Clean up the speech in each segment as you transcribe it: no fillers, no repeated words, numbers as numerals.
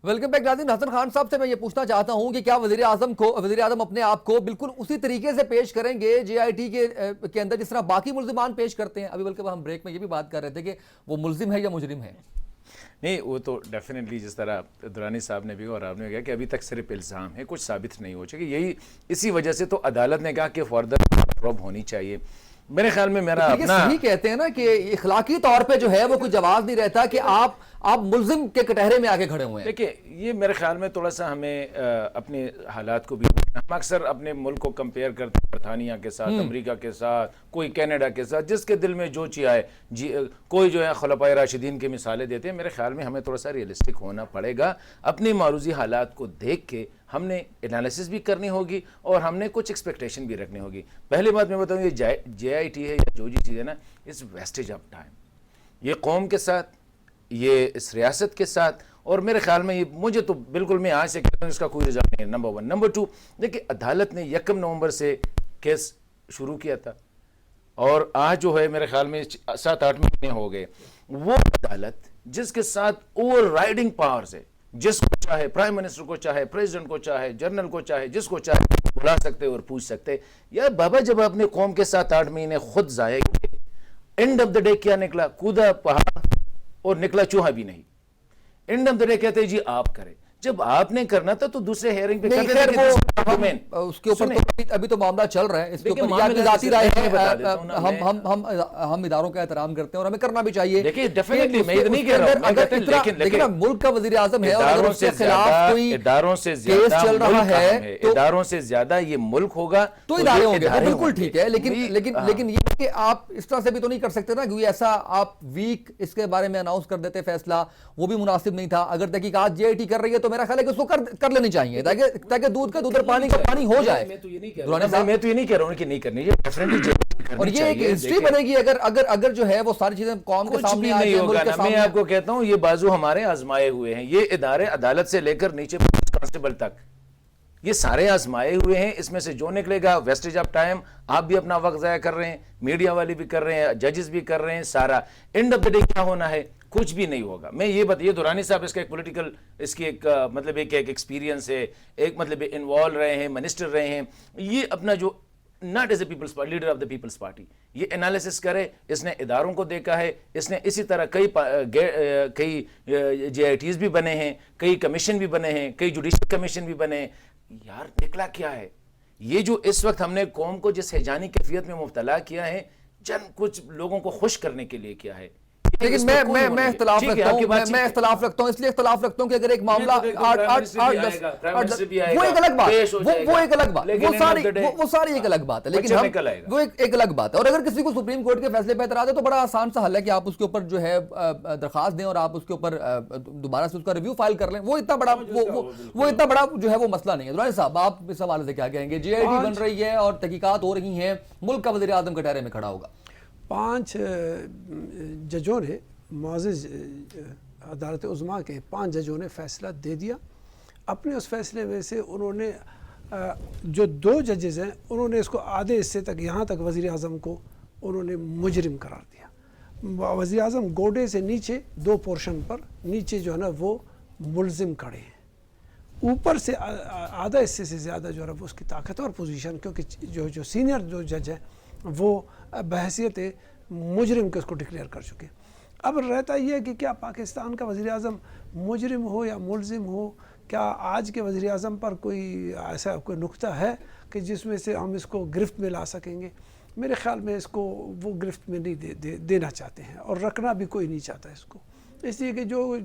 Welcome back ناظرین. حسن خان صاحب سے میں یہ پوچھنا چاہتا ہوں کہ کیا وزیر اعظم اپنے آپ کو بالکل اسی طریقے سے پیش کریں گے جے آئی ٹی کے اندر جس طرح باقی ملزمان پیش کرتے ہیں؟ ابھی بلکہ ہم بریک میں یہ بھی بات کر رہے تھے کہ وہ ملزم ہے یا مجرم ہے. نہیں وہ تو ڈیفینیٹلی جس طرح درانی صاحب نے بھی اور آپ نے کہا کہ ابھی تک صرف الزام ہے, کچھ ثابت نہیں ہو چکے. یہی اسی وجہ سے تو عدالت نے کہا کہ فردر پروب ہونی چاہیے. میرے خیال میں میرا اپنا صحیح کہتے ہیں نا کہ اخلاقی طور پہ جو ہے وہ کوئی جواز نہیں رہتا کہ آپ ملزم کے کٹہرے میں آگے کھڑے ہوئے ہیں. دیکھیں یہ میرے خیال میں تھوڑا سا ہمیں اپنے حالات کو بھی, ہم اکثر اپنے ملک کو کمپیئر کرتے ہیں برطانیہ کے ساتھ, امریکہ کے ساتھ, کوئی کینیڈا کے ساتھ, جس کے دل میں جو چیز آئے کوئی جو ہے خلفائے راشدین کی مثالیں دیتے ہیں. میرے خیال میں ہمیں تھوڑا سا ریئلسٹک ہونا پڑے گا. اپنی معروضی حالات کو دیکھ کے ہم نے انالیسس بھی کرنی ہوگی اور ہم نے کچھ ایکسپیکٹیشن بھی رکھنی ہوگی. پہلی بات میں بتاؤں, یہ جے آئی ٹی ہے یا جو چیز ہے نا, اس ویسٹیج آف ٹائم, یہ قوم کے ساتھ, یہ اس ریاست کے ساتھ, اور میرے خیال میں مجھے تو بالکل میں آج سے کہتا ہوں اس کا کوئی رجحان نہیں ہے. نمبر 1. نمبر 2, دیکھیں عدالت نے 1 نومبر سے کیس شروع کیا تھا اور آج جو ہے میرے خیال میں 7-8 مہینے ہو گئے. وہ عدالت جس کے ساتھ اوور رائڈنگ پاورز ہے, جس کو چاہے پرائم منسٹر کو چاہے پریزیڈنٹ کو چاہے جنرل کو چاہے جس کو چاہے بلا سکتے اور پوچھ سکتے. یا بابا جب اپنے قوم کے 7-8 مہینے خود ضائع کیے, اینڈ آف دا ڈے کیا نکلا؟ کودا پہاڑ اور نکلا چوہا بھی نہیں. اینڈ آف دا ڈے کہتے ہیں جی آپ کریں. جب آپ نے کرنا تھا تو دوسرے ہیئرنگ پہ کرتے تھے. اس کے اوپر تو ابھی تو معاملہ چل رہا ہے, اس کے اوپر ذاتی رائے ہے. ہم اداروں کا احترام کرتے ہیں اور ہمیں کرنا بھی چاہیے. دیکھیں ڈیفینیٹلی میں یہ نہیں کہہ رہا ہوں, لیکن ملک کا وزیر اعظم ہے اور اس کے خلاف کوئی کیس چل رہا ہے, اداروں سے زیادہ یہ ملک ہوگا تو ادارے ہوں گے, بالکل ٹھیک ہے. لیکن یہ کہ آپ اس طرح سے بھی تو نہیں کر سکتے نا کہ ایسا آپ ویک اس کے بارے میں اناؤنس کر دیتے فیصلہ, وہ بھی مناسب نہیں تھا. اگر تحقیقات جے آئی ٹی کر رہی ہے تو میرا خیال ہے کہ اس کو کر لینی چاہیے تاکہ دودھ کا دودھ اور پانی کا پانی ہو جائے. میں تو یہ نہیں کہہ رہا ہوں کہ نہیں کرنی ہے, اور یہ ایک ہسٹری بنے گی اگر جو ہے وہ ساری چیزیں قوم کے سامنے آ جائیں, ملک کے سامنے. میں آپ کو کہتا ہوں یہ بازو ہمارے آزمائے ہوئے ہیں. یہ ادارے عدالت سے لے کر نیچے کانسٹیبل تک یہ سارے آزمائے ہوئے ہیں. اس میں سے جو نکلے گا ویسٹیج آف ٹائم, آپ بھی اپنا وقت ضائع کر رہے ہیں, میڈیا والے بھی کر رہے ہیں, ججز بھی کر رہے ہیں, سارا اینڈ آف دا ڈے کیا ہونا ہے؟ کچھ بھی نہیں ہوگا. میں یہ بتائیے درانی صاحب اس کا ایک پولیٹیکل, اس کی ایک مطلب ایک ایکسپیرینس ہے, ایک مطلب انوالو رہے ہیں, منسٹر رہے ہیں. یہ اپنا جو not as a Peoples Party, leader of the Peoples Party, یہ انالیسس کرے. اس نے اداروں کو دیکھا ہے, اس نے اسی طرح کئی جے آئی ٹیز بھی بنے ہیں, کئی کمیشن بھی بنے ہیں, کئی جوڈیشل کمیشن بھی بنے ہیں. یار نکلا کیا ہے؟ یہ جو اس وقت ہم نے قوم کو جس ہیجانی کیفیت میں مبتلا کیا ہے, کچھ لوگوں کو خوش کرنے کے لیے کیا ہے. لیکن میں اختلاف رکھتا ہوں اس لیے اختلاف رکھتا ہوں کہ اگر ایک معاملہ وہ ایک الگ بات, وہ ساری ایک الگ بات ہے, لیکن وہ ایک الگ بات ہے. اور اگر کسی کو سپریم کورٹ کے فیصلے پہ اعتراض ہے تو بڑا آسان سا حل ہے کہ آپ اس کے اوپر جو ہے درخواست دیں اور آپ اس کے اوپر دوبارہ سے اس کا ریویو فائل کر لیں. وہ اتنا بڑا جو ہے وہ مسئلہ نہیں ہے. درانی صاحب آپ اس حوالے سے کیا کہیں گے؟ جے آئی ٹی بن رہی ہے اور تحقیقات ہو رہی ہیں, ملک کا وزیر اعظم کٹہرے میں کھڑا ہوگا. 5 ججوں نے, معزز عدالت عظمیٰ کے 5 ججوں نے فیصلہ دے دیا. اپنے اس فیصلے میں سے انہوں نے جو 2 ججز ہیں انہوں نے اس کو آدھے حصے تک, یہاں تک وزیر اعظم کو انہوں نے مجرم قرار دیا. وزیر اعظم گوڈے سے نیچے 2 پورشن پر نیچے جو ہے نا وہ ملزم کھڑے ہیں. اوپر سے آدھا حصے سے زیادہ جو ہے وہ اس کی طاقت اور پوزیشن, کیونکہ جو سینئر جو جج ہیں وہ بحیثیت مجرم کے اس کو ڈکلیئر کر چکے. اب رہتا یہ ہے کہ کیا پاکستان کا وزیر اعظم مجرم ہو یا ملزم ہو؟ کیا آج کے وزیر اعظم پر کوئی ایسا کوئی نقطہ ہے کہ جس میں سے ہم اس کو گرفت میں لا سکیں گے؟ میرے خیال میں اس کو وہ گرفت میں نہیں دینا چاہتے ہیں اور رکھنا بھی کوئی نہیں چاہتا اس کو. اس لیے کہ جو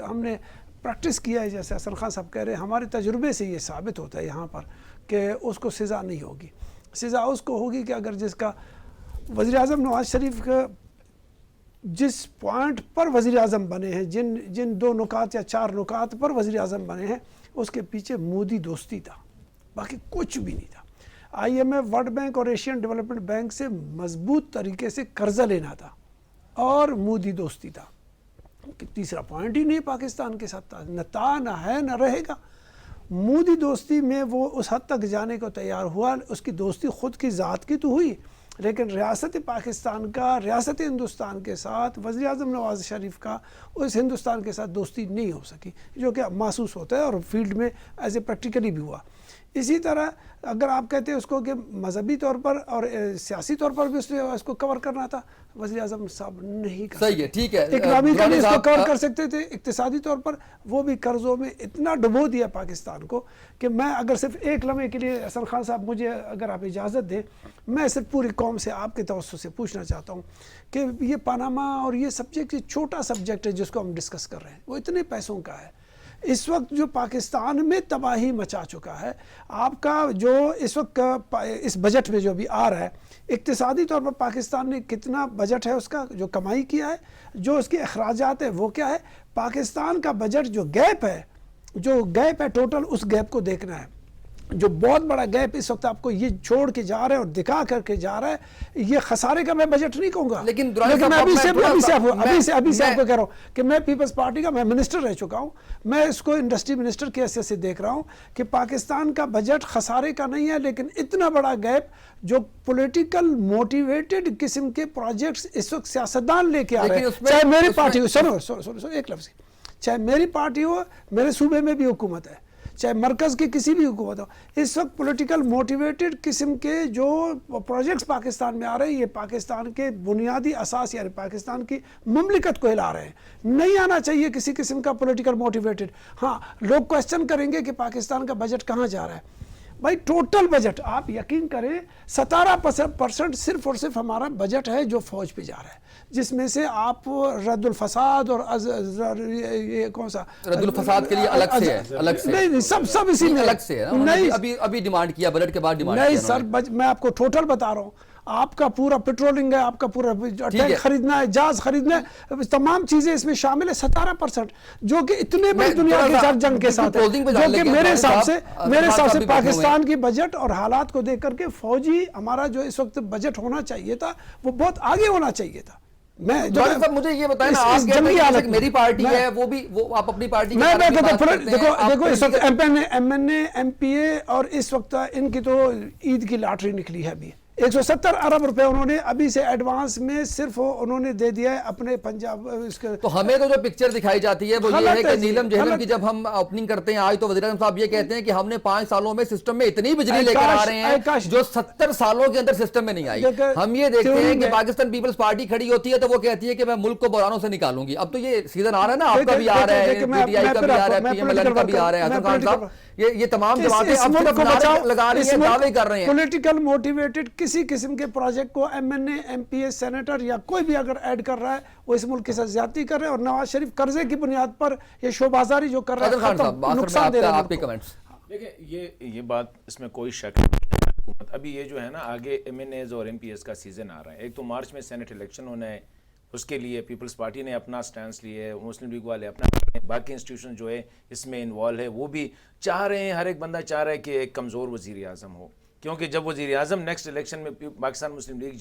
ہم نے پریکٹس کیا ہے, جیسے حسن خان صاحب کہہ رہے ہیں, ہمارے تجربے سے یہ ثابت ہوتا ہے یہاں پر کہ اس کو سزا نہیں ہوگی. سزا اس کو ہوگی کہ اگر جس کا وزیر اعظم نواز شریف کا جس پوائنٹ پر وزیر اعظم بنے ہیں, جن 2 نکات یا 4 نکات پر وزیر اعظم بنے ہیں, اس کے پیچھے مودی دوستی تھا, باقی کچھ بھی نہیں تھا. I M F, World Bank اور ایشین ڈیولپمنٹ بینک سے مضبوط طریقے سے قرضہ لینا تھا اور مودی دوستی تھا. تیسرا پوائنٹ ہی نہیں پاکستان کے ساتھ, نہ تھا, نہ ہے, نہ رہے گا. مودی دوستی میں وہ اس حد تک جانے کو تیار ہوا, اس کی دوستی خود کی ذات کی تو ہوئی, لیکن ریاست پاکستان کا ریاست ہندوستان کے ساتھ وزیر اعظم نواز شریف کا اس ہندوستان کے ساتھ دوستی نہیں ہو سکی، جو کہ محسوس ہوتا ہے اور فیلڈ میں ایز اے پریکٹیکلی بھی ہوا۔ اسی طرح اگر آپ کہتے ہیں اس کو کہ مذہبی طور پر اور سیاسی طور پر بھی اس کو کور کرنا تھا، وزیر اعظم صاحب نہیں کر صحیح ہے، ٹھیک ہے، اکنامکلی اس کو کور کر سکتے تھے، اقتصادی طور پر وہ بھی قرضوں میں اتنا ڈبو دیا پاکستان کو کہ میں اگر صرف ایک لمحے کے لیے حسن خان صاحب مجھے اگر آپ اجازت دیں، میں صرف پوری قوم سے آپ کے توسط سے پوچھنا چاہتا ہوں کہ یہ پاناما اور یہ سبجیکٹ چھوٹا سبجیکٹ ہے جس کو ہم ڈسکس کر رہے ہیں، وہ اتنے پیسوں کا ہے۔ اس وقت جو پاکستان میں تباہی مچا چکا ہے، آپ کا جو اس وقت اس بجٹ میں جو بھی آ رہا ہے، اقتصادی طور پر پاکستان نے کتنا بجٹ ہے اس کا جو کمائی کیا ہے، جو اس کے اخراجات ہے وہ کیا ہے، پاکستان کا بجٹ جو گیپ ہے ٹوٹل، اس گیپ کو دیکھنا ہے۔ جو بہت بڑا گیپ اس وقت آپ کو یہ چھوڑ کے جا رہا ہے اور دکھا کر کے جا رہا ہے، یہ خسارے کا میں بجٹ نہیں کہوں گا، لیکن میں ابھی سے آپ کو کہہ رہا ہوں کہ میں پیپلز پارٹی کا میں منسٹر رہ چکا ہوں، میں اس کو انڈسٹری منسٹر کی حیثیت سے دیکھ رہا ہوں کہ پاکستان کا بجٹ خسارے کا نہیں ہے، لیکن اتنا بڑا گیپ جو پولیٹیکل موٹیویٹڈ قسم کے پروجیکٹس اس وقت سیاستدان لے کے آ رہے ہیں، چاہے میری پارٹی ہو، سنو ایک لفظ، چاہے میری پارٹی ہو، میرے صوبے میں بھی حکومت ہے، چاہے مرکز کی کسی بھی حکومت ہو، اس وقت پولیٹیکل موٹیویٹڈ قسم کے جو پروجیکٹس پاکستان میں آ رہے ہیں، یہ پاکستان کے بنیادی اساس یعنی پاکستان کی مملکت کو ہلا رہے ہیں۔ نہیں آنا چاہیے کسی قسم کا پولیٹیکل موٹیویٹڈ۔ ہاں، لوگ کوسچن کریں گے کہ پاکستان کا بجٹ کہاں جا رہا ہے۔ بھائی ٹوٹل بجٹ آپ یقین کریں 17% صرف اور صرف ہمارا بجٹ ہے جو فوج پہ جا رہا ہے، جس میں سے آپ رد الفساد اور یہ کون سا رد الفساد کے لیے الگ سے ہے، الگ سے نہیں سب اسی میں الگ سے ہے، نہیں ابھی ڈیمانڈ کیا بجٹ کے بعد ڈیمانڈ نہیں سر، میں آپ کو ٹوٹل بتا رہا ہوں، آپ کا پورا پیٹرولنگ ہے، آپ کا پورا ٹینک خریدنا ہے، جہاز خریدنا ہے، تمام چیزیں اس میں شامل ہے، 17%، جو کہ اتنے بڑی دنیا کے ساتھ جنگ کے ساتھ ہے، جو کہ میرے حساب سے پاکستان کی بجٹ اور حالات کو دیکھ کر کے فوجی ہمارا جو اس وقت بجٹ ہونا چاہیے تھا وہ بہت آگے ہونا چاہیے تھا۔ مجھے یہ بتائیں نا، آپ کہتے ہیں میری پارٹی ہے، وہ آپ اپنی پارٹی دیکھو اس وقت M N A M P A اور اس وقت ان کی تو عید کی لاٹری نکلی ہے ابھی، 170 ارب روپے انہوں نے ابھی سے ایڈوانس میں صرف انہوں نے دے دیا ہے اپنے پنجاب اس کے۔ تو ہمیں تو جو پکچر دکھائی جاتی ہے وہ یہ ہے کہ نیلم جہلم کی جب ہم اوپننگ کرتے ہیں آج تو وزیر اعظم صاحب یہ کہتے ہیں کہ ہم نے 5 سالوں میں سسٹم میں اتنی بجلی لے کر آ رہے ہیں جو 70 سالوں کے اندر سسٹم میں نہیں آئی۔ ہم یہ دیکھتے ہیں کہ پاکستان پیپلز پارٹی کھڑی ہوتی ہے تو وہ کہتی ہے کہ میں ملک کو بحرانوں سے نکالوں گی۔ اب تو یہ سیزن آ رہا ہے نا، آپ کا بھی آ رہا ہے، پی ٹی آئی کا بھی آ رہا ہے، پی ایم ایل این کا بھی آ رہا ہے، حسن خان صاحب یہ تمام جماعتیں اب صرف نعرے لگا رہی ہیں، دعوے کر رہے ہیں۔ پولیٹیکل موٹیویٹڈ کسی قسم کے پروجیکٹ کو M N A M P A senator یا کوئی بھی اگر ایڈ کر رہا ہے وہ اس ملک کے ساتھ زیادتی کر رہے ہیں، اور نواز شریف قرضے کی بنیاد پر یہ شو بازاری جو کر رہا ہے نقصان دے رہا ہے۔ آپ کے کمنٹس دیکھیں، یہ بات اس میں کوئی شک نہیں، حکومت ابھی یہ جو ہے نا آگے ایم این ایز اور ایم پی ایس کا سیزن آ رہا ہے، ایک تو مارچ میں سینٹ الیکشن ہونا ہے، اس کے لیے پیپلز پارٹی نے اپنا سٹینس لیے ہے، مسلم لیگ والے اپنا کر رہے ہیں، باقی انسٹیٹیوشن جو ہے اس میں انوالو ہے وہ بھی چاہ رہے ہیں، ہر ایک بندہ چاہ رہا ہے کہ ایک کمزور وزیر اعظم ہو، کیونکہ جب وزیر اعظم نیکسٹ الیکشن میں پاکستان مسلم لیگ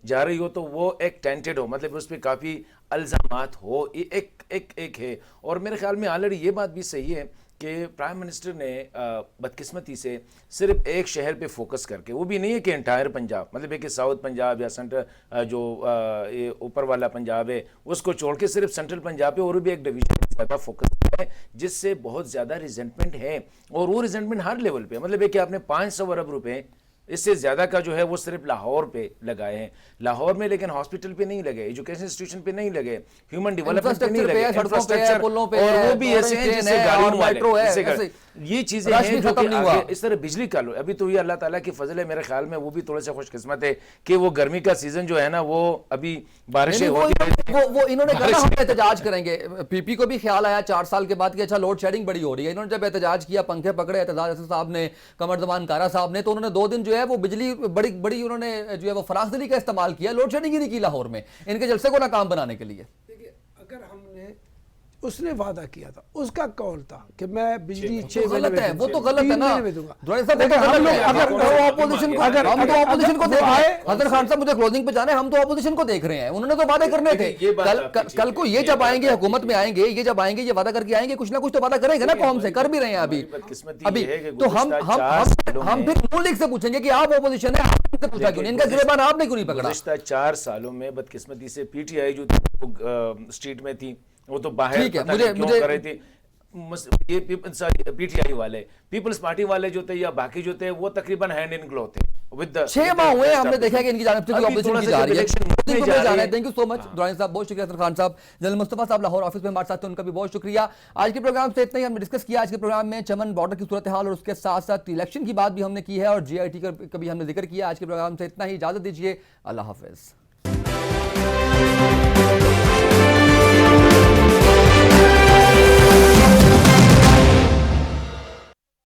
جا رہی ہو تو وہ ایک ٹینٹڈ ہو، مطلب اس پہ کافی الزامات ہو، ایک ہے۔ اور میرے خیال میں آلریڈی یہ بات بھی صحیح ہے کہ پرائم منسٹر نے بدقسمتی سے صرف ایک شہر پہ فوکس کر کے، وہ بھی نہیں ہے کہ انٹائر پنجاب، مطلب ہے کہ ساؤتھ پنجاب یا سینٹر جو اوپر والا پنجاب ہے اس کو چھوڑ کے صرف سینٹرل پنجاب پہ اور بھی ایک ڈویژن زیادہ فوکس ہے، جس سے بہت زیادہ ریزنٹمنٹ ہے، اور وہ ریزنٹمنٹ ہر لیول پہ، مطلب ہے کہ آپ نے 500 ارب روپے اس سے زیادہ کا جو ہے وہ صرف لاہور پہ لگائے ہیں، لاہور میں، لیکن ہاسپٹل پہ نہیں لگے، ایجوکیشن انسٹیٹیوشن پہ نہیں لگے، ہیومن ڈیولپمنٹ پہ نہیں لگے، انفراسٹرکچر، اور وہ بھی ایسے ہیں جیسے گاڑیوں والے، یہ چیزیں ہیں جو کہ اس طرح بجلی کا لو، ابھی تو یہ اللہ تعالیٰ کی فضل ہے، میرے خیال میں وہ بھی تھوڑے سے خوش قسمت ہے کہ وہ گرمی کا سیزن جو ہے نا وہ ابھی بارشیں ہوتی ہیں، وہ انہوں نے کہا ہم احتجاج کریں گے، پی پی کو بھی خیال آیا 4 سال کے بعد کہ اچھا لوڈ شیڈنگ بڑی ہو رہی ہے، انہوں نے جب احتجاج کیا، پنکھے پکڑے اعتزاز احسن صاحب نے، قمر زمان کارا صاحب نے، تو انہوں نے 2 دن جو ہے وہ بجلی بڑی انہوں نے جو ہے وہ فراخ دلی کا استعمال کیا، لوڈ شیڈنگ ہی نہیں کی لاہور میں ان کے جلسے کو ناکام بنانے کے لیے۔ دیکھیے اگر ہم نے اس نے وعدہ کیا تھا، اس کا قول تھا کہ میں بجلی 6 مہینے میں، وہ تو غلط ہے نا، اپوزیشن کو دیکھ رہے ہیں، حسن خان صاحب مجھے کلوزنگ پہ جانا ہے، ہم تو اپوزیشن کو دیکھ رہے ہیں، انہوں نے تو وعدے کرنے تھے، کل کو یہ جب آئیں گے حکومت میں آئیں گے، یہ جب آئیں گے یہ وعدہ کر کے آئیں گے، کچھ نہ کچھ تو وعدہ کریں گے نا قوم سے، کر بھی رہے ہیں ابھی، تو ہم پھر نون لیگ سے پوچھیں گے کہ آپ اپوزیشن ہے، سے پوچھا کیوں نہیں, ان کا گریبان آپ نے کیوں نہیں پکڑا؟ گزشتہ 4 سالوں میں بدقسمتی سے پی ٹی آئی جو اسٹریٹ میں تھی وہ تو باہر پتہ نہیں کیوں کر رہی تھی. یہ پی ٹی آئی والے, پیپلز پارٹی والے جو تھے یا باقی جو تھے وہ تقریباً ہینڈ ان گلو تھے. 6 ماہ ہوئے ہم نے دیکھا کہ ان کی جانب سے کوئی آپریشن کی جا رہی ہے. تھینک یو سو مچ دورانی صاحب, بہت شکریہ. حسن خان صاحب, جنرل مصطفیٰ صاحب لاہور آفس میں ہمارے ساتھ تھے, ان کا بھی بہت شکریہ. آج کے پروگرام سے اتنا ہی ہم نے ڈسکس کیا. آج کے پروگرام میں چمن بارڈر کی صورتحال اور اس کے ساتھ ساتھ الیکشن کی بات بھی ہم نے کی ہے اور جی آئی ٹی کا بھی ہم نے ذکر کیا. آج کے پروگرام سے اتنا ہی, اجازت دیجیے, اللہ حافظ.